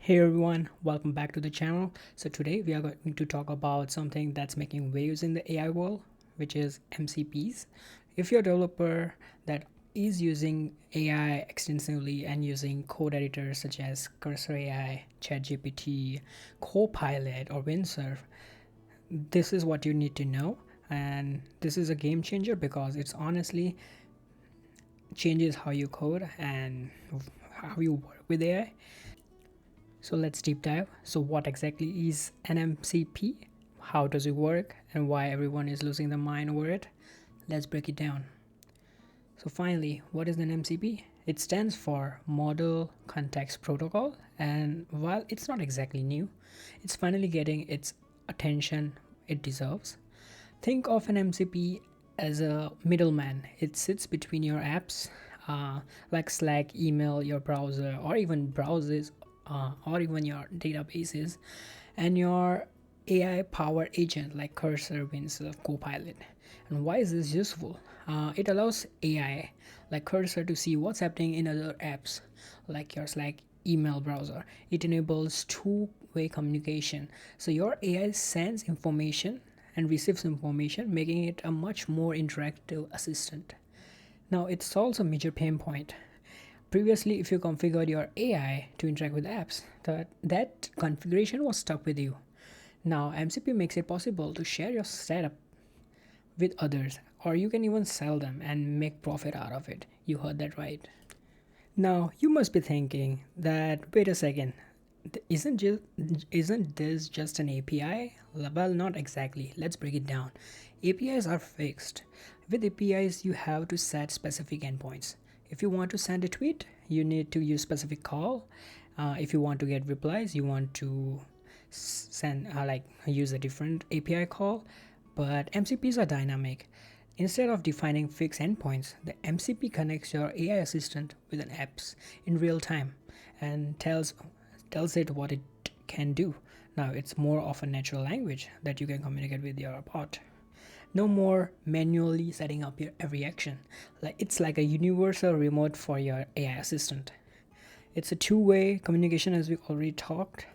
Hey everyone, welcome back to the channel. So today we are going to talk about something that's making waves in the AI world, which is MCPs. If you're a developer that is using AI extensively and using code editors such as cursor.sh, ChatGPT, Copilot, or Windsurf, this is what you need to know. And this is a game changer because it's honestly changes how you code and how you work with AI. So let's deep dive. So what exactly is an MCP? How does it work and why everyone is losing their mind over it? Let's break it down. So finally, what is an MCP? It stands for Model Context Protocol, and while it's not exactly new, it's finally getting its attention it deserves. Think of an MCP as a middleman. It sits between your apps, like Slack, email, your browser, or even browsers, or even your databases, and your AI powered agent like Cursor, Windsurf, Copilot. And why is this useful? It allows AI like Cursor to see what's happening in other apps like your Slack email browser. It enables two-way communication. So your AI sends information and receives information, making it a much more interactive assistant. Now, it solves a major pain point. Previously, if you configured your AI to interact with apps, that configuration was stuck with you. Now, MCP makes it possible to share your setup with others, or you can even sell them and make profit out of it. You heard that right. Now, you must be thinking that wait a second, isn't this just an API? Well, not exactly. Let's break it down. APIs are fixed. With APIs, you have to set specific endpoints. If you want to send a tweet, you need to use specific call. If you want to get replies, you want to send like use a different API call. But MCPs are dynamic. Instead of defining fixed endpoints, the MCP connects your AI assistant with an apps in real time and tells it what it can do. Now it's more of a natural language that you can communicate with your bot. No more manually setting up your every action. Like it's like a universal remote for your AI assistant. It's a two-way communication as we already talked.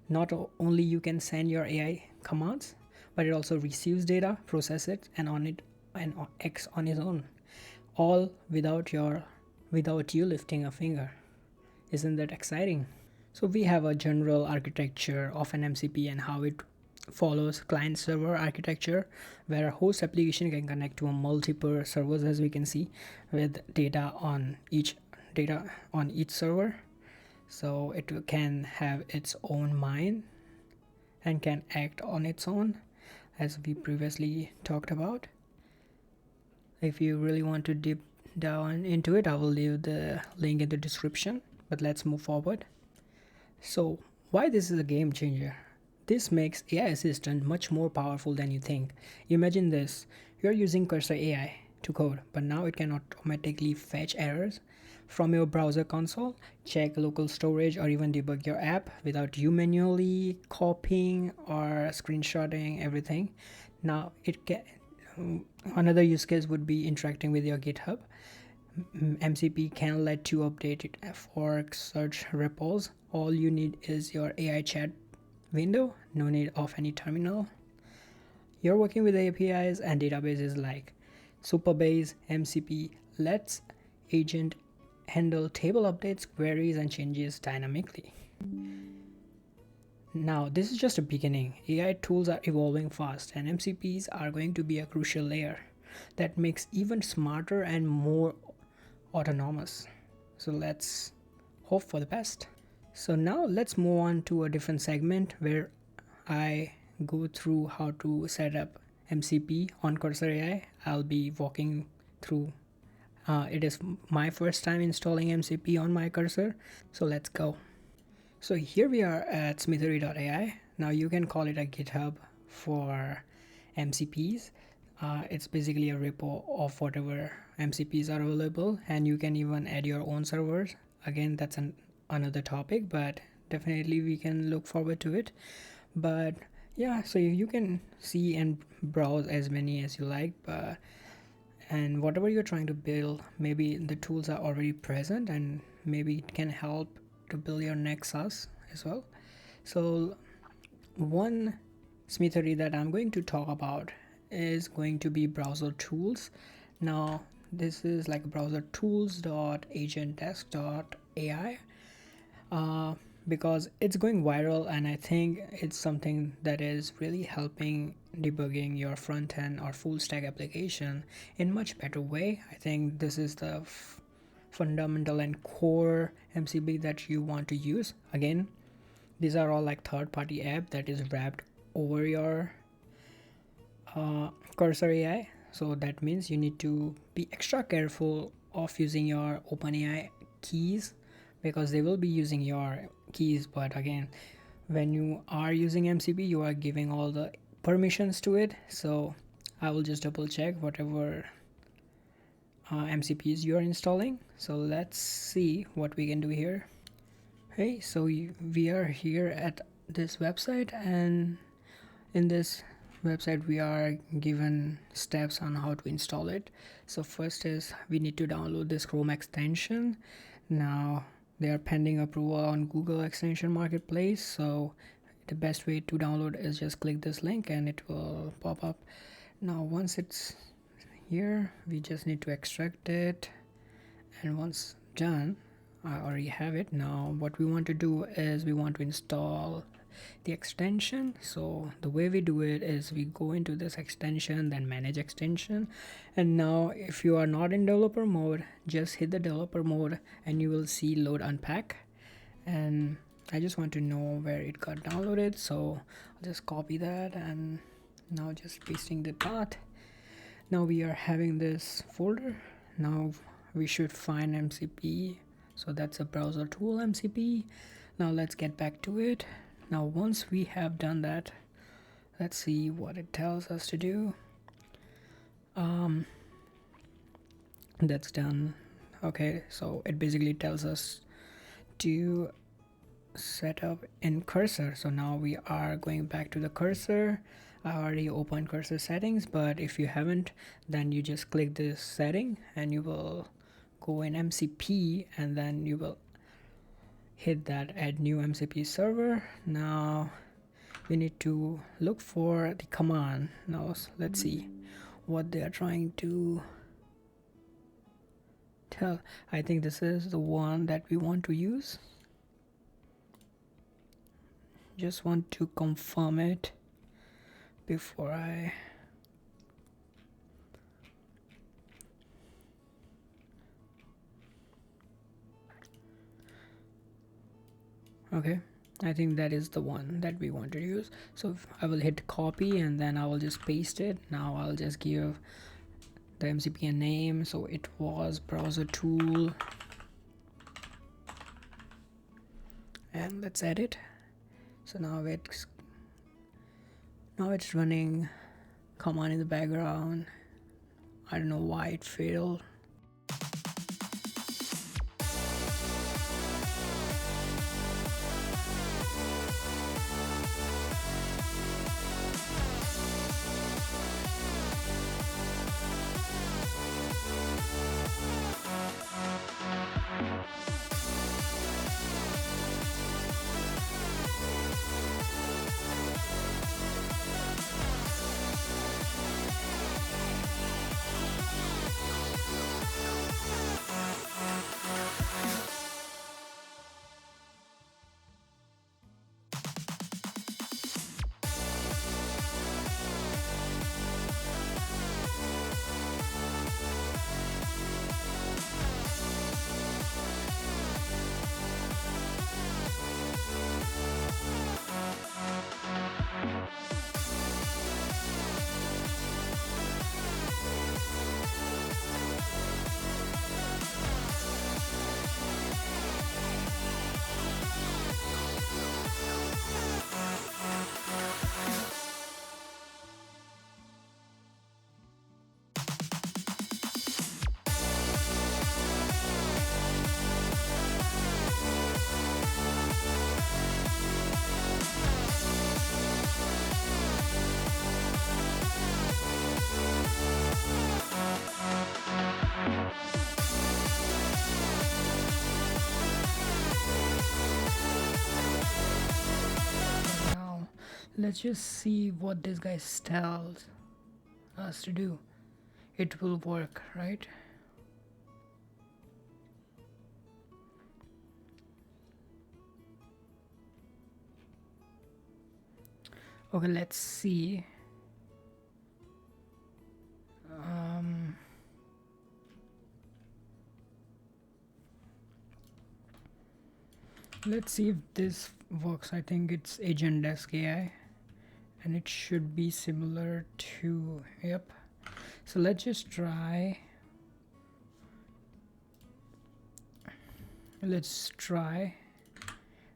Not only you can send your AI commands, but it also receives data, process it, and on it and acts on its own, all without you lifting a finger. Isn't that exciting? So we have a general architecture of an MCP and how it follows client server architecture, where a host application can connect to a multiple servers, as we can see, with data on each server. So it can have its own mind and can act on its own, as we previously talked about. If you really want to deep down into it, I will leave the link in the description, but let's move forward. So why this is a game changer? This makes AI assistant much more powerful than you think. Imagine this: you're using Cursor AI to code, but now it can automatically fetch errors from your browser console, check local storage, or even debug your app without you manually copying or screenshotting everything. Now it can another use case would be interacting with your GitHub. MCP can let you update it, fork, search repos. All you need is your AI chat window, no need of any terminal. You're working with APIs and databases like Superbase. MCP lets agent handle table updates, queries, and changes dynamically. Now, this is just a beginning. AI tools are evolving fast, and MCPs are going to be a crucial layer that makes even smarter and more autonomous. So let's hope for the best. So now let's move on to a different segment where I go through how to set up MCP on Cursor AI. I'll be walking through. It is my first time installing MCP on my Cursor, so let's go. So here we are at smithery.ai. Now you can call it a GitHub for MCPs. It's basically a repo of whatever MCPs are available, and you can even add your own servers. Again, that's another topic, but definitely we can look forward to it. But yeah, so you can see and browse as many as you like, and whatever you're trying to build, maybe the tools are already present and maybe it can help to build your nexus as well. So one smithery that I'm going to talk about is going to be browser tools. Now this is like browser tools.agentdesk.ai, because it's going viral, and I think it's something that is really helping debugging your front end or full stack application in much better way. I think this is the fundamental and core MCP that you want to use. Again, these are all like third-party app that is wrapped over your cursor AI. So that means you need to be extra careful of using your OpenAI keys, because they will be using your keys. But again, when you are using MCP, you are giving all the permissions to it. So I will just double check whatever MCPs you are installing. So let's see what we can do here. Hey, so we are here at this website, and in this website we are given steps on how to install it. So first is we need to download this Chrome extension. Now they are pending approval on Google Extension Marketplace, so the best way to download is just click this link and it will pop up. Now once it's here, we just need to extract it, and once done, I already have it. Now what we want to do is we want to install the extension. So the way we do it is we go into this extension, then manage extension, and now if you are not in developer mode, just hit the developer mode and you will see load unpack. And I just want to know where it got downloaded, so I'll just copy that and now just pasting the path. Now we are having this folder. Now we should find MCP, so that's a browser tool MCP. Now let's get back to it. Now once we have done that, let's see what it tells us to do. That's done. Okay, so it basically tells us to set up in cursor. So now we are going back to the cursor. I already opened cursor settings, but if you haven't, then you just click this setting and you will go in MCP, and then you will hit that add new MCP server. Now we need to look for the command. Now let's see what they are trying to tell. I think this is the one that we want to use. Just want to confirm it before I okay, I think that is the one that we want to use. So I will hit copy and then I will just paste it. Now I'll just give the MCP a name. So it was browser tool, and let's edit. So now it's running command in the background. I don't know why it failed. Let's just see what this guy tells us to do. It will work, right? Okay, let's see. Let's see if this works. I think it's agent desk AI and it should be similar to, yep. So let's just try. Let's try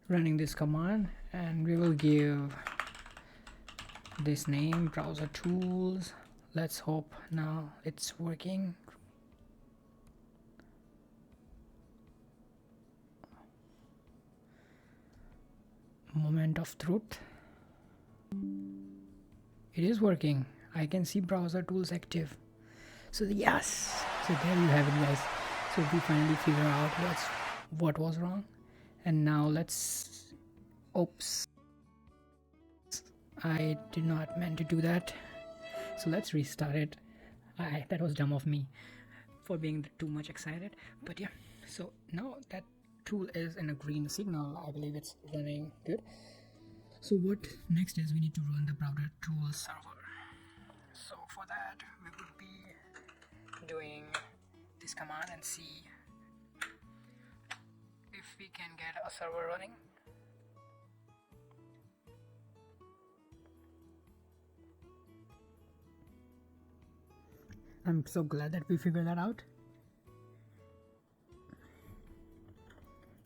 running this command and we will give this name browser tools. Let's hope now it's working. Moment of truth. It is working. I can see browser tools active. So yes, so there you have it, guys. So we finally figure out what was wrong, and now let's, oops, I did not meant to do that. So let's restart it. That was dumb of me for being too much excited, but yeah. So now that tool is in a green signal, I believe it's running good. So what next is we need to run the browser tool server. So for that we would be doing this command and see if we can get a server running. I'm so glad that we figured that out.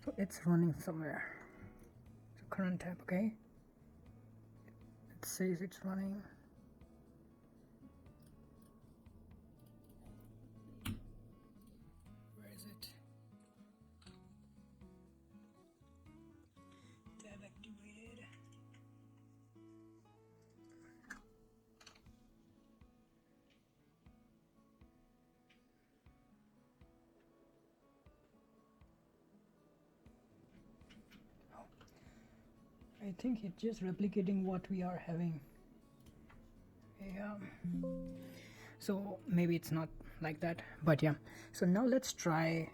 So it's running somewhere. So current tab, okay. It says it's running. Where is it? Tab activated. I think it's just replicating what we are having. Yeah. So maybe it's not like that, but yeah. So now let's try.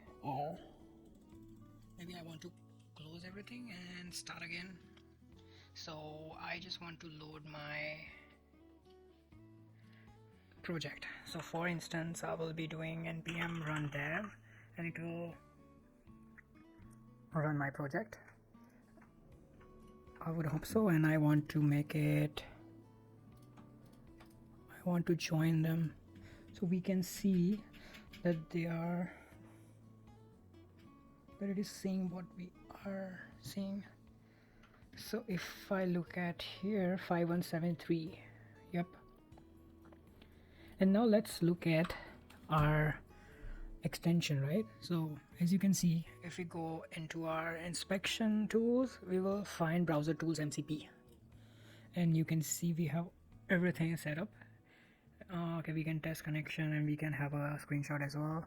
Maybe I want to close everything and start again. So I just want to load my project. So for instance, I will be doing npm run dev, and it will run my project. I would hope so, and I want to make it, I want to join them so we can see that they are, that it is seeing what we are seeing. So if I look at here, 5173, yep. And now let's look at our extension, right? So as you can see, if we go into our inspection tools, we will find browser tools MCP, and you can see we have everything set up. Okay, we can test connection and we can have a screenshot as well.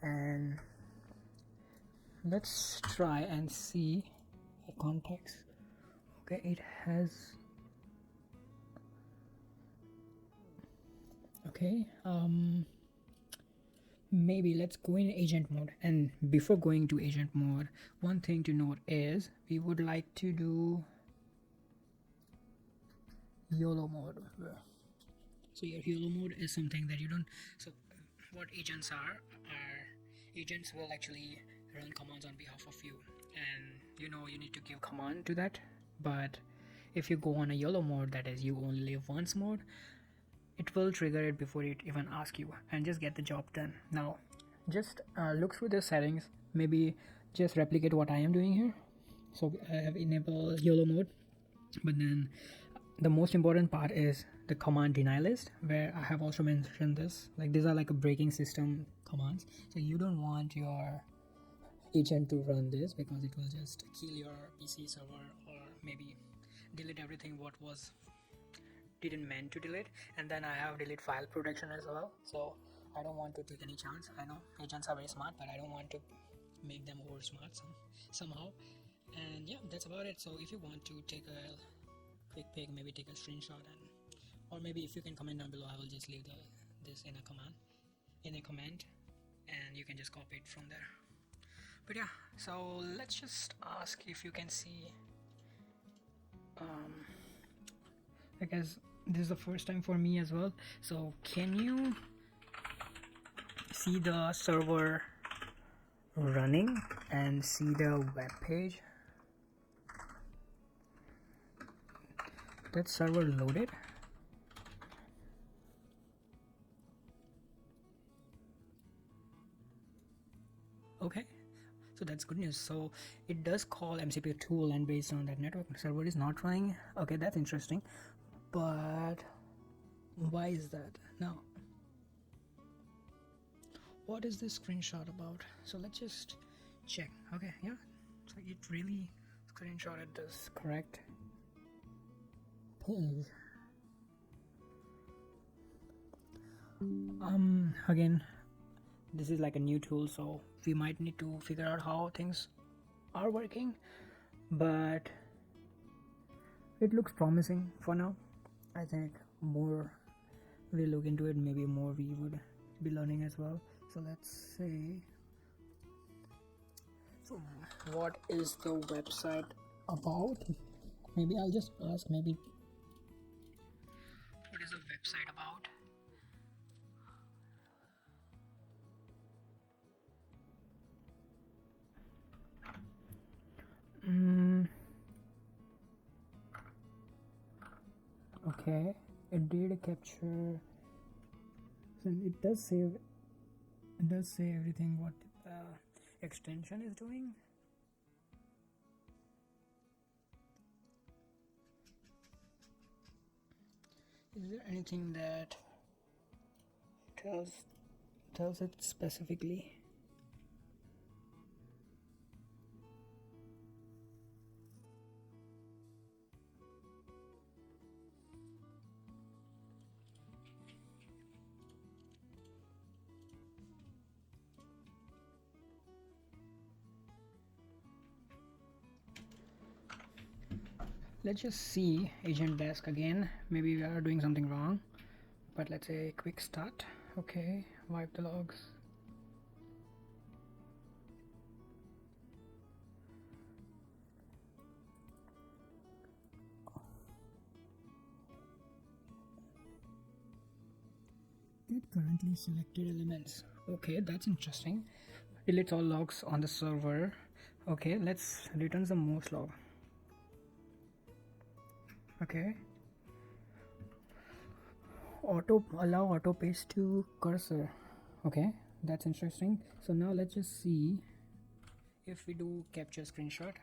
And let's try and see the context. Okay, it has, okay, maybe let's go in agent mode. And before going to agent mode, one thing to note is we would like to do YOLO mode. So your YOLO mode is something that you don't, so what agents are agents will actually run commands on behalf of you, and you know you need to give command to that. But if you go on a YOLO mode, that is you only live once mode, it will trigger it before it even asks you and just get the job done. Now just look through the settings, maybe just replicate what I am doing here. So I have enabled YOLO mode, but then the most important part is the command deny list, where I have also mentioned this, like these are like a breaking system commands. So you don't want your agent to run this because it will just kill your PC server, or maybe delete everything what was didn't meant to delete. And then I have delete file protection as well, so I don't want to take any chance. I know agents are very smart, but I don't want to make them over smart somehow. And yeah, that's about it. So if you want to take a quick pic, maybe take a screenshot, and or maybe if you can comment down below, I will just leave this in a comment, and you can just copy it from there. But yeah, so let's just ask if you can see, I guess this is the first time for me as well, so can you see the server running and see the web page? That server loaded. Okay, so that's good news. So it does call MCP tool, and based on that, network server is not running. Okay, that's interesting, but why is that? Now what is this screenshot about? So let's just check. Okay, yeah, so it really screenshotted this correct page. Again, this is like a new tool, so we might need to figure out how things are working, but it looks promising for now. I think more we look into it, maybe more we would be learning as well. So let's see. So what is the website about? Maybe I'll just ask, maybe what is the website about? Okay, it did capture, and it does say everything what the extension is doing. Is there anything that tells it specifically? Let's just see agent desk again. Maybe we are doing something wrong, but let's say quick start. Okay, wipe the logs. Get currently selected elements. Okay, that's interesting. Deletes all logs on the server. Okay, let's return the most log. Okay, allow auto paste to cursor. Okay, that's interesting. So now let's just see if we do capture screenshot.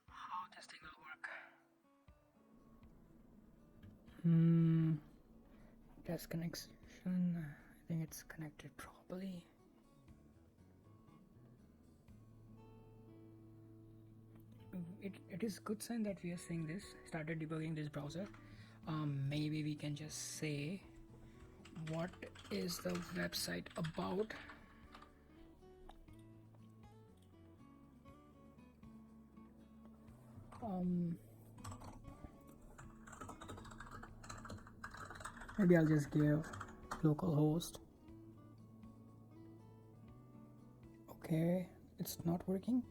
How this thing will work? Test connection. I think it's connected properly. It is good sign that we are seeing this. Started debugging this browser. Maybe we can just say, what is the website about? Maybe I'll just give localhost. Okay, it's not working.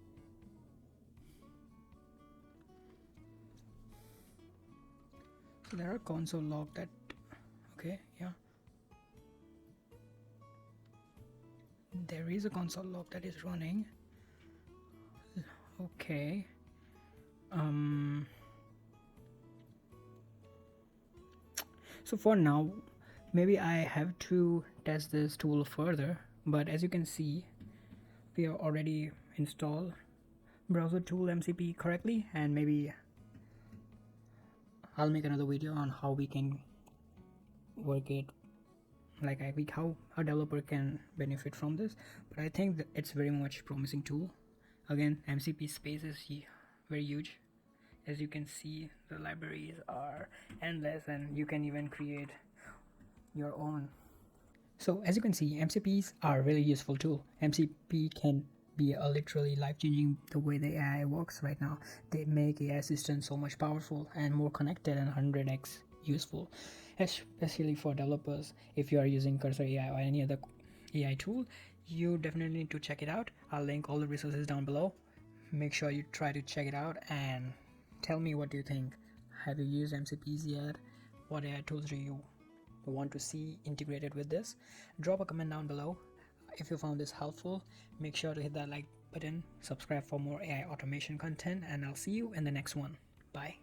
So there are console log that, okay, yeah, there is a console log that is running. Okay, so for now maybe I have to test this tool further, but as you can see we are already installed browser tool MCP correctly, and maybe I'll make another video on how we can work it, like how a developer can benefit from this. But I think that it's very much promising tool. Again, MCP space is very huge. As you can see, the libraries are endless and you can even create your own. So as you can see, MCPs are a really useful tool. MCP can be a literally life-changing the way the AI works right now. They make AI assistants so much powerful and more connected and 100x useful, especially for developers. If you are using Cursor AI or any other AI tool, you definitely need to check it out. I'll link all the resources down below. Make sure you try to check it out and tell me what do you think. Have you used MCPs yet? What AI tools do you want to see integrated with this? Drop a comment down below. If you found this helpful, make sure to hit that like button, subscribe for more AI automation content, and I'll see you in the next one. Bye.